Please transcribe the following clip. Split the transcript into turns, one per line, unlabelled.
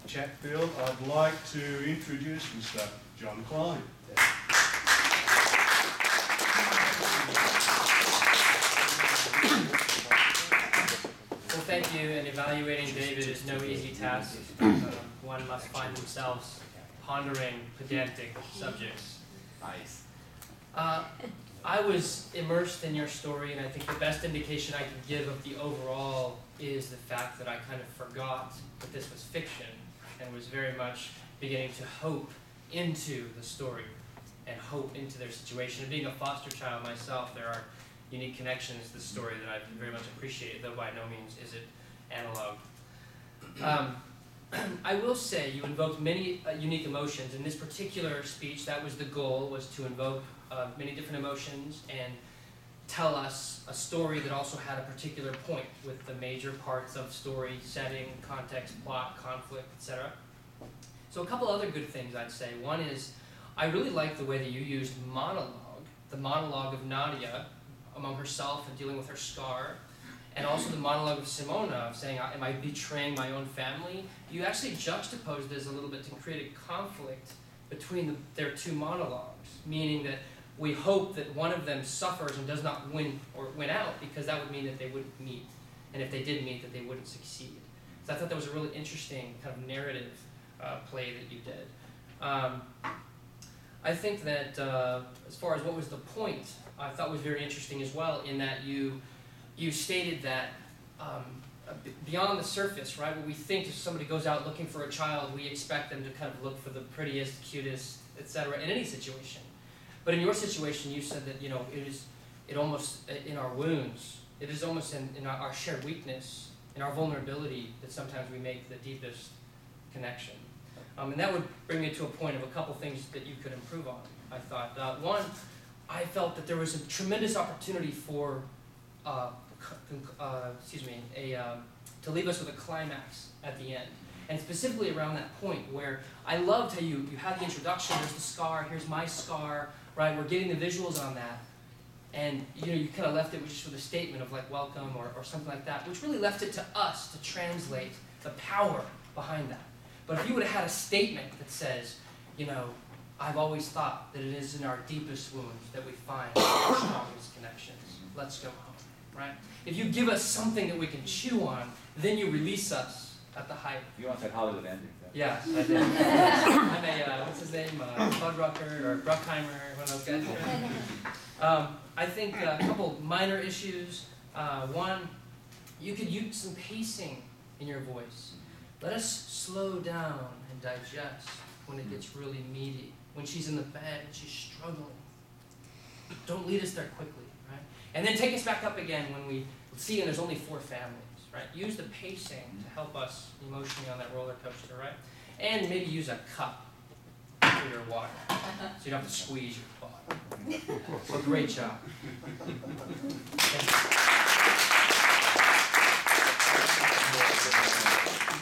Chatfield, I'd like to introduce Mr. John Cline.
Well, thank you. And evaluating David is no easy task. One must find themselves pondering pedantic subjects.
Nice.
I was immersed in your story, and I think the best indication I can give of the overall is the fact that I kind of forgot that this was fiction and was very much beginning to hope into the story and hope into their situation. And being a foster child myself, there are unique connections to the story that I very much appreciate, though by no means is it analog. I will say you invoked many unique emotions. In this particular speech, that was the goal, was to invoke many different emotions and tell us a story that also had a particular point with the major parts of story, setting, context, plot, conflict, etc. So a couple other good things I'd say. One is, I really like the way that you used monologue, the monologue of Nadia among herself and dealing with her scar, and also the monologue of Simona of saying, am I betraying my own family? You actually juxtaposed this a little bit to create a conflict between their two monologues, meaning that we hope that one of them suffers and does not win out, because that would mean that they wouldn't meet. And if they did meet, that they wouldn't succeed. So I thought that was a really interesting kind of narrative play that you did. I think that as far as what was the point, I thought was very interesting as well, in that you stated that beyond the surface, right, what we think if somebody goes out looking for a child, we expect them to kind of look for the prettiest, cutest, etc. in any situation. But in your situation, you said that, you know, it almost in our wounds, it is almost in our shared weakness, in our vulnerability, that sometimes we make the deepest connection. And that would bring me to a point of a couple things that you could improve on, I thought. One, I felt that there was a tremendous opportunity for, to leave us with a climax at the end. And specifically around that point where I loved how you had the introduction, there's the scar, here's my scar, right? We're getting the visuals on that. And you kind of left it just with a statement of like welcome or something like that, which really left it to us to translate the power behind that. But if you would have had a statement that says, I've always thought that it is in our deepest wounds that we find our strongest connections. Let's go home, right? If you give us something that we can chew on, then you release us at the height.
You want that Hollywood ending.
Yeah, I did. I'm a, what's his name, Budrucker or Bruckheimer, one of those guys. I think a couple minor issues. One, you could use some pacing in your voice. Let us slow down and digest when it gets really meaty. When she's in the bed and she's struggling. Don't lead us there quickly, right? And then take us back up again when we see and there's only 4 families, right? Use the pacing to help us emotionally on that roller coaster, right? And maybe use a cup for your water, so you don't have to squeeze your bottle. So great job. Thank you.